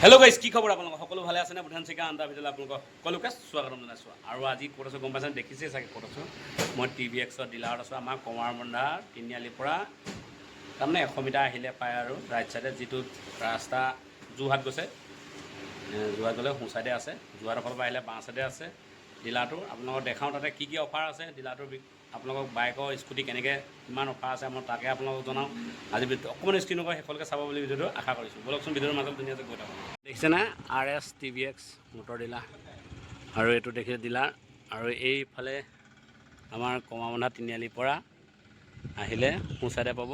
Hello' guys, কি খবৰ আপোনালোকৰ? সকলো ভালে আছেনে? প্ৰধান চিকা আণ্ডাৰ ভিতৰত আপোনালোকক সকলোকে স্বাগতম জনাইছোঁ। আৰু আজি ক'ত আছোঁ গম পাইছে, দেখিছেই চাগে ক'ত আছোঁ। মই TVXৰ ডিলাৰত আছোঁ। আমাৰ কমাৰবন্ধা তিনিআলিৰ পৰা তাৰমানে 100 মিটাৰ আহিলে পায় আৰু ৰাইট ছাইডে যিটো ৰাস্তা যোৰহাট গৈছে, যোৰহাট গ'লে সোঁ ছাইডে আছে, যোৰহাটৰ ফালৰ পৰা আহিলে বাওঁ ছাইডে আছে ডিলাৰটো। আপোনালোকক দেখাওঁ তাতে কি কি অফাৰ আছে ডিলাৰটোৰ। আপোনালোকক বাইকৰ স্কুটি কেনেকৈ কিমান অফাৰ আছে মই তাকে আপোনালোকক জনাওঁ। আজি ভিডিঅ'টো অকণমান স্ক্ৰীণ নকৰি শেষলৈকে চাব বুলি ভিডিঅ'টো আশা কৰিছোঁ। ব'লকচোন ভিডিঅ'ৰ মাজত ধুনীয়াকৈ গৈ থাকোঁ। দেখিছেনে RS TVX মটৰ ডিলাৰ, আৰু এইটো দেখিছে ডিলাৰ। আৰু এইফালে আমাৰ কমাৰবন্ধা তিনিআলিৰ পৰা আহিলে সোঁ ছাইডে পাব।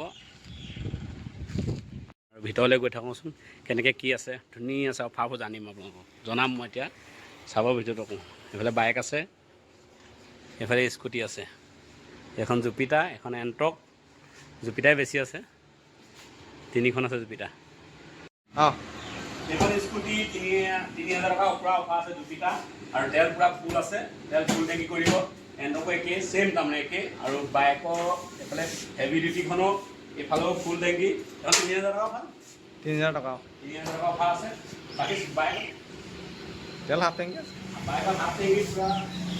আৰু ভিতৰলৈ গৈ থাকোঁচোন কেনেকৈ কি আছে, ধুনীয়া আছে অফাৰবোৰ জানিম আপোনালোকক জনাম মই এতিয়া। চাব ভিডিঅ'টো অকণ। এইফালে বাইক আছে, এইফালে স্কুটি আছে, এখন জুপিটাৰ, এখন এণ্ট্ৰক। জুপিটাৰে বেছি আছে, 3খন আছে জুপিটাৰ। এখন স্কুটি 3,000 টকা ওপৰা অফাৰ আছে জুপিটাৰ। আৰু তেল পূৰা ফুল আছে, তেল ফুল টেংকি কৰিব। এণ্ট্ৰকো একেই, ছেইম তাৰমানে একেই। আৰু বাইকৰ এইফালে হেভি ডিউটিখনো এইফালেও ফুল টেংকি, এখন 3,000 টকা অফাৰ। 3,000 টকা 3,000 টকা অফাৰ আছে। বাকী বাইক তেল হাফ টেংকি বাইকত হাফ টেংকি পূৰা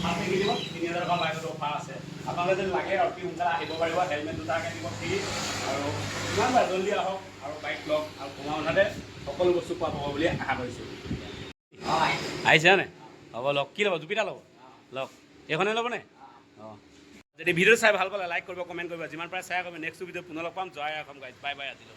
হাফ টেংকি দিব, 3,000 টকা বাইকত অফাৰ আছে। আপোনালোকে যদি লাগে অতি সোনকালে আহিব পাৰিব। হেলমেট দুটাকৈ দিব ফ্ৰী। আৰু কিমান পাৰে জল্দি আহক আৰু বাইক লওক। আৰু কমাৰবন্ধাতে সকলো বস্তু পোৱা পাব বুলি আশা কৰিছোঁ। আহিছে নে? হ'ব, লওক। কি ল'ব? জুপিটাৰ ল'ব? লওক। এইখনে ল'বনে? অঁ, যদি ভিডিঅ' চাই ভাল পালে লাইক কৰিব, কমেণ্ট কৰিব, যিমান পাৰে শ্বেয়াৰ কৰিব। নেক্সট ভিডিঅ'ত পুনৰ লগ পাম। জয় অসম গাইজ, বাই বাই আজিলৈ।